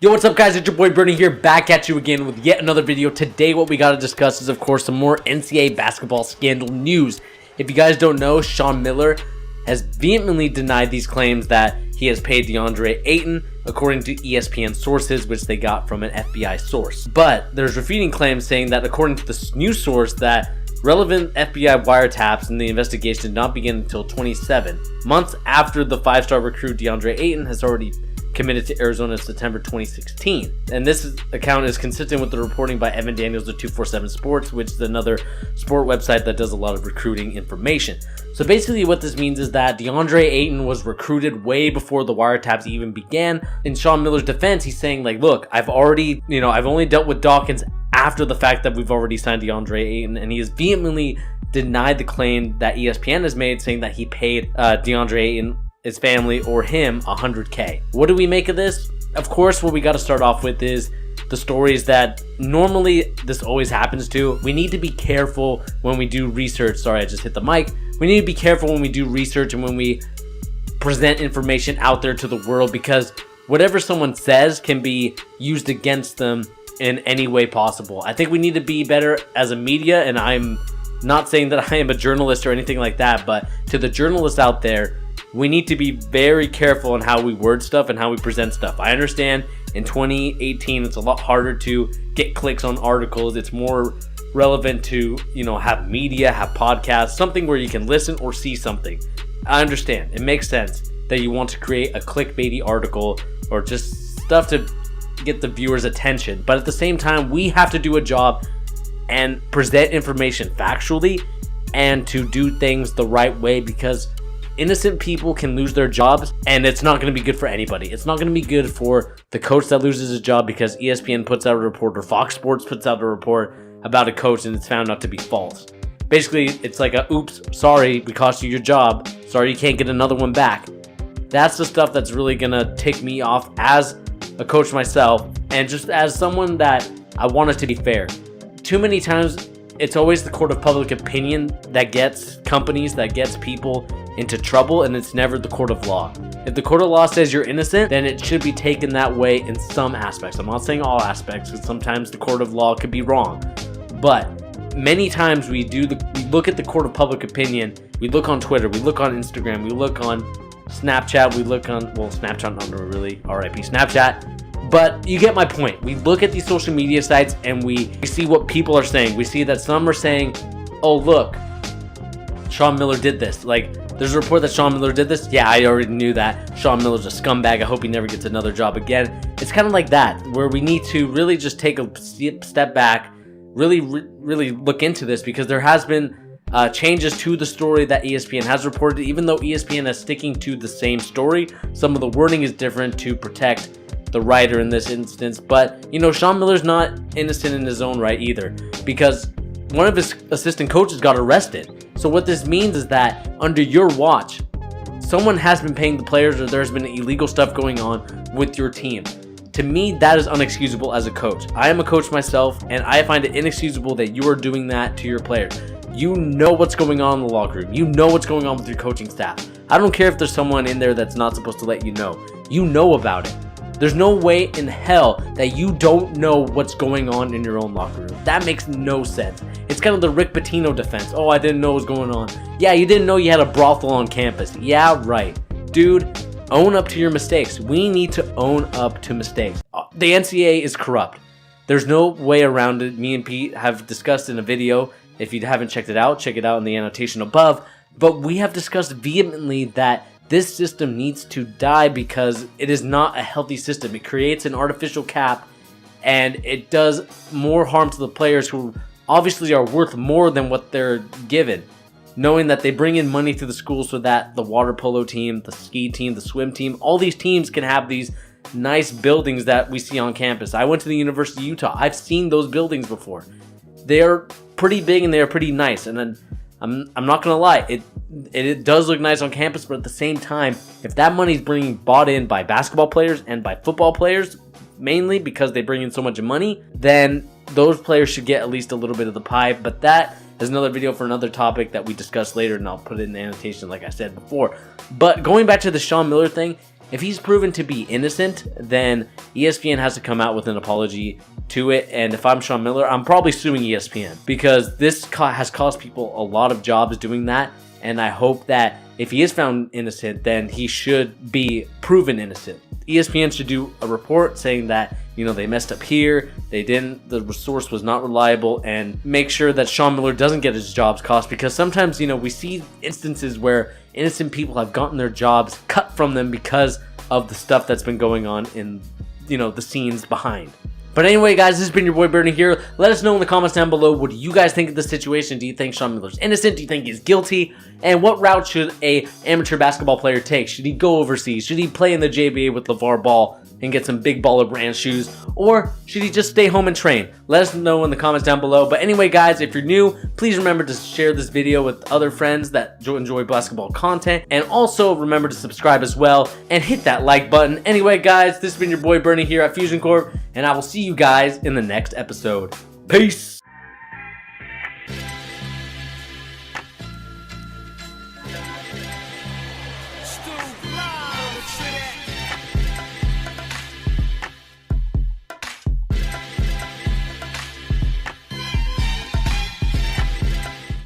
Yo, what's up guys, it's your boy Bernie here, back at you again with yet another video. Today what we got to discuss is of course some more NCAA basketball scandal news. If you guys don't know, Sean Miller has vehemently denied these claims that he has paid DeAndre Ayton, according to ESPN sources, which they got from an FBI source. But there's refuting claims saying that according to this new source that relevant FBI wiretaps in the investigation did not begin until 27 months after the five-star recruit DeAndre Ayton has already committed to Arizona in September 2016. And this account is consistent with the reporting by Evan Daniels of 247 Sports, which is another sport website that does a lot of recruiting information. So basically what this means is that DeAndre Ayton was recruited way before the wiretaps even began. In Sean Miller's defense, he's saying like, look, I've only dealt with Dawkins after the fact that we've already signed DeAndre Ayton, and he has vehemently denied the claim that ESPN has made, saying that he paid DeAndre Ayton, his family, or him $100K. What do we make of this? Of course, what we got to start off with is the stories that normally this always happens to. We need to be careful when we do research. Sorry, I just hit the mic. We need to be careful when we do research and when we present information out there to the world, because whatever someone says can be used against them in any way possible. I think we need to be better as a media, and I'm not saying that I am a journalist or anything like that, but to the journalists out there, we need to be very careful on how we word stuff and how we present stuff. I understand in 2018 it's a lot harder to get clicks on articles. It's more relevant to, have media, have podcasts, something where you can listen or see something. I understand. It makes sense that you want to create a clickbaity article or just stuff to get the viewers' attention. But at the same time, we have to do a job and present information factually and to do things the right way, because innocent people can lose their jobs, and it's not going to be good for anybody. It's not going to be good for the coach that loses his job because ESPN puts out a report or Fox Sports puts out a report about a coach and it's found out to be false. Basically, it's like a, oops, sorry, we cost you your job. Sorry, you can't get another one back. That's the stuff that's really going to tick me off as a coach myself, and just as someone that I want it to be fair. Too many times, it's always the court of public opinion that gets companies, that gets people into trouble, and it's never the court of law. If the court of law says you're innocent, then it should be taken that way in some aspects. I'm not saying all aspects, because sometimes the court of law could be wrong. But many times we look at the court of public opinion, we look on Twitter, we look on Instagram, we look on Snapchat, we look on, well, Snapchat not really, RIP Snapchat. But you get my point. We look at these social media sites and we see what people are saying. We see that some are saying, oh look, Sean Miller did this. Like, there's a report that Sean Miller did this. Yeah, I already knew that. Sean Miller's a scumbag. I hope he never gets another job again. It's kind of like that, where we need to really just take a step back, really look into this, because there has been changes to the story that ESPN has reported. Even though ESPN is sticking to the same story, some of the wording is different to protect the writer in this instance. But, Sean Miller's not innocent in his own right either, because one of his assistant coaches got arrested. So what this means is that under your watch, someone has been paying the players, or there's been illegal stuff going on with your team. To me, that is unexcusable as a coach. I am a coach myself, and I find it inexcusable that you are doing that to your players. You know what's going on in the locker room. You know what's going on with your coaching staff. I don't care if there's someone in there that's not supposed to let you know. You know about it. There's no way in hell that you don't know what's going on in your own locker room. That makes no sense. It's kind of the Rick Pitino defense. Oh, I didn't know what was going on. Yeah, you didn't know you had a brothel on campus. Yeah, right. Dude, own up to your mistakes. We need to own up to mistakes. The NCAA is corrupt. There's no way around it. Me and Pete have discussed in a video. If you haven't checked it out, check it out in the annotation above. But we have discussed vehemently that this system needs to die because it is not a healthy system. It creates an artificial cap, and it does more harm to the players who obviously are worth more than what they're given, knowing that they bring in money to the school so that the water polo team, the ski team, the swim team, all these teams can have these nice buildings that we see on campus. I went to the University of Utah. I've seen those buildings before. They're pretty big and they're pretty nice, and then I'm not gonna lie, it does look nice on campus, but at the same time, if that money's being bought in by basketball players and by football players, mainly because they bring in so much money, then those players should get at least a little bit of the pie. But that is another video for another topic that we discuss later, and I'll put it in the annotation like I said before. But going back to the Sean Miller thing, If he's proven to be innocent, then ESPN has to come out with an apology to it. And if I'm Sean Miller, I'm probably suing ESPN because this has cost people a lot of jobs doing that. And I hope that if he is found innocent, then he should be proven innocent. ESPN should do a report saying that, they messed up here, the source was not reliable, and make sure that Sean Miller doesn't get his jobs cost, because sometimes, we see instances where innocent people have gotten their jobs cut from them because of the stuff that's been going on in, the scenes behind. But anyway, guys, this has been your boy Bernie here. Let us know in the comments down below, what do you guys think of this situation? Do you think Sean Miller's innocent? Do you think he's guilty? And what route should a amateur basketball player take? Should he go overseas? Should he play in the JBA with LeVar Ball and get some big baller brand shoes? Or should he just stay home and train? Let us know in the comments down below. But anyway, guys, if you're new, please remember to share this video with other friends that enjoy basketball content. And also remember to subscribe as well and hit that like button. Anyway, guys, this has been your boy Bernie here at Fusion Corp, and I will see you guys in the next episode. Peace!